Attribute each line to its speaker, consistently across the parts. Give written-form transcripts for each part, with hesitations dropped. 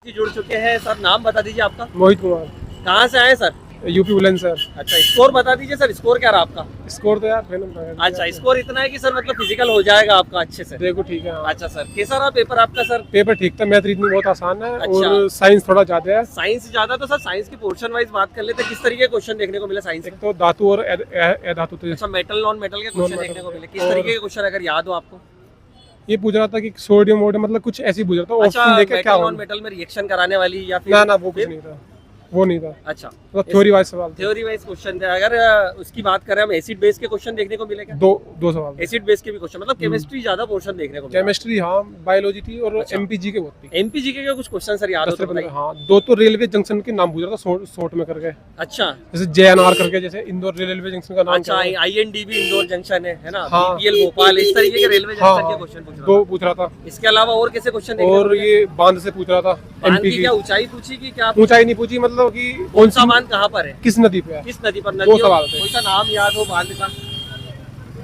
Speaker 1: जी जुड़ चुके हैं सर। नाम बता दीजिए आपका।
Speaker 2: मोहित कुमार,
Speaker 1: कहाँ से आए सर?
Speaker 2: यूपी बुलंद सर।
Speaker 1: अच्छा, स्कोर बता दीजिए सर। स्कोर क्या रहा आपका?
Speaker 2: स्कोर तो यार फिल्म
Speaker 1: अच्छा, स्कोर इतना है कि सर मतलब फिजिकल हो जाएगा आपका अच्छे से।
Speaker 2: देखो ठीक है। हाँ।
Speaker 1: अच्छा सर, कैसा रहा पेपर आपका सर?
Speaker 2: पेपर ठीक था, मैथ रीजनिंग बहुत आसान है
Speaker 1: अच्छा।
Speaker 2: और साइंस थोड़ा ज्यादा है।
Speaker 1: साइंस ज्यादा? तो सर साइंस की पोर्शन वाइज बात कर लेते हैं, किस तरीके के क्वेश्चन देखने को मिले साइंस
Speaker 2: एक
Speaker 1: में?
Speaker 2: तो धातु और धातु थे।
Speaker 1: अच्छा, मेटल नॉन मेटल के क्वेश्चन
Speaker 2: Non-metal
Speaker 1: देखने को मिले, किस
Speaker 2: और-
Speaker 1: तरीके के क्वेश्चन अगर याद हो आपको?
Speaker 2: ये पूछ रहा था कि सोडियम वोडियम मतलब कुछ ऐसी पूछ रहा था।
Speaker 1: अच्छा,
Speaker 2: ऑप्शन देके क्या
Speaker 1: मेटल
Speaker 2: हो।
Speaker 1: नॉन मेटल में रिएक्शन कराने वाली या फिर?
Speaker 2: ना वो कुछ नहीं था, वो नहीं था।
Speaker 1: अच्छा,
Speaker 2: मतलब थ्योरी वाइज सवाल थे।
Speaker 1: थ्योरी वाइज क्वेश्चन थे। अगर उसकी बात करें हम, एसिड बेस के क्वेश्चन देखने को मिले क्या?
Speaker 2: दो सवाल थे।
Speaker 1: एसिड बेस के भी क्वेश्चन, मतलब केमिस्ट्री ज्यादा पोर्शन देखने को मिला।
Speaker 2: केमिस्ट्री हाँ, बायोलॉजी थी और
Speaker 1: अच्छा।
Speaker 2: एमपीजी के बहुत थी।
Speaker 1: एमपीजी के कुछ क्वेश्चन सर याद हो
Speaker 2: 10
Speaker 1: तो
Speaker 2: से 15।
Speaker 1: बताइए।
Speaker 2: हाँ, दो तो रेलवे जंक्शन के नाम पूछ रहा था शॉर्ट में करके,
Speaker 1: अच्छा
Speaker 2: जैसे JNR करके, जैसे इंदौर रेलवे जंक्शन का नाम
Speaker 1: अच्छा,
Speaker 2: क्या है?
Speaker 1: INDB इंदौर जंक्शन है ना?
Speaker 2: हाँ।
Speaker 1: BPL भोपाल, इस तरीके के रेलवे
Speaker 2: हाँ
Speaker 1: जंक्शन के
Speaker 2: हाँ,
Speaker 1: क्वेश्चन पूछ रहा
Speaker 2: दो पूछ रहा था।
Speaker 1: था। इसके अलावा और कैसे क्वेश्चन देखने को
Speaker 2: और
Speaker 1: मिले?
Speaker 2: ये बांध से पूछ रहा था।
Speaker 1: बांध
Speaker 2: एमपी
Speaker 1: की
Speaker 2: की
Speaker 1: क्या ऊंचाई पूछी कि क्या?
Speaker 2: ऊंचाई नहीं पूछी, मतलब कि
Speaker 1: कौन सा बांध कहाँ पर है,
Speaker 2: किस नदी पे है।
Speaker 1: किस नदी पर?
Speaker 2: दो
Speaker 1: नदी
Speaker 2: सवाल थे।
Speaker 1: कोई सा नाम याद हो बांध का?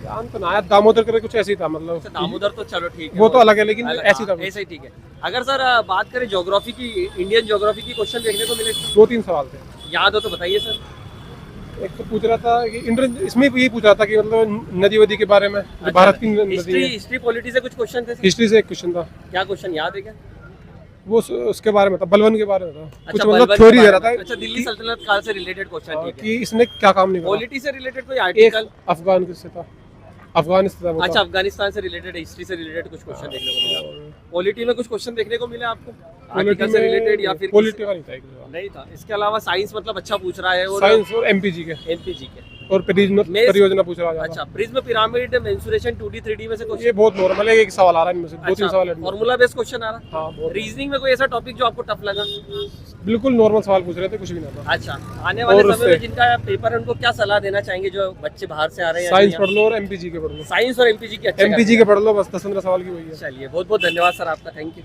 Speaker 2: जान तो ना यार, दामोदर करके कुछ ऐसी था
Speaker 1: अच्छा,
Speaker 2: मतलब।
Speaker 1: दामोदर तो चलो ठीक है,
Speaker 2: वो तो अलग है, लेकिन
Speaker 1: अलग-
Speaker 2: ऐसी
Speaker 1: हाँ,
Speaker 2: था।
Speaker 1: ऐसे ही ठीक है। अगर सर बात करें ज्योग्राफी की, इंडियन ज्योग्राफी की क्वेश्चन देखने को मिले,
Speaker 2: 2-3 सवाल थे।
Speaker 1: याद हो तो बताइए सर।
Speaker 2: एक तो पूछ रहा था कि इसमें भी यही पूछ रहा था कि मतलब नदी वदी के बारे में, जो भारत की नदी
Speaker 1: हिस्ट्री,
Speaker 2: है।
Speaker 1: हिस्ट्री पॉलिटी से कुछ क्वेश्चन थे सर?
Speaker 2: हिस्ट्री से एक क्वेश्चन था,
Speaker 1: क्या क्वेश्चन याद है क्या?
Speaker 2: वो उसके बारे में था, बलबन के बारे में था।
Speaker 1: अच्छा,
Speaker 2: कुछ मतलब
Speaker 1: बलबन
Speaker 2: थ्योरी
Speaker 1: के
Speaker 2: दे
Speaker 1: बारे
Speaker 2: रहा
Speaker 1: में।
Speaker 2: था
Speaker 1: अच्छा, दिल्ली सल्तनत काल से रिलेटेड क्वेश्चन, ठीक है।
Speaker 2: कि इसने क्या काम नहीं करा।
Speaker 1: पॉलिटी से रिलेटेड कोई
Speaker 2: एक
Speaker 1: आर्टिकल?
Speaker 2: अफगान से था, अफगानिस्तान में था।
Speaker 1: अच्छा, अफगानिस्तान से रिलेटेड, हिस्ट्री से रिलेटेड कुछ क्वेश्चन देखने को मिला। पॉलिटी में कुछ क्वेश्चन देखने को मिले आपको, आर्टिकल से रिलेटेड या फिर
Speaker 2: पॉलिटी का नहीं था एक सवाल।
Speaker 1: नहीं था? इसके अलावा साइंस मतलब अच्छा पूछ रहा है, और
Speaker 2: साइंस और एमपीजी के
Speaker 1: एमपीजी के।
Speaker 2: और परियोजना पूछ रहा था।
Speaker 1: अच्छा, prism pyramid mensuration 2D 3D में से
Speaker 2: ये
Speaker 1: क्वेश्चन?
Speaker 2: बहुत नॉर्मल है, एक सवाल आ रहा है इनमें से, 2-3 सवाल है।
Speaker 1: फॉर्मूला बेस्ड क्वेश्चन आ रहा?
Speaker 2: हाँ बहुत,
Speaker 1: रीजनिंग में कोई ऐसा टॉपिक जो आपको टफ लगा?
Speaker 2: बिल्कुल नॉर्मल सवाल पूछ रहे थे, कुछ भी ना था।
Speaker 1: अच्छा, आने वाले
Speaker 2: और
Speaker 1: समय में
Speaker 2: उससे-
Speaker 1: जिनका पेपर है उनको क्या सलाह देना चाहेंगे, जो बच्चे बाहर से आ रहे हैं?
Speaker 2: साइंस पढ़ लो और एमपीजी के पढ़ लो।
Speaker 1: साइंस और एमपीजी की अच्छा
Speaker 2: एमपीजी के पढ़ लो, बस 10-15 सवाल की वही है।
Speaker 1: चलिए, बहुत बहुत धन्यवाद सर आपका, थैंक यू।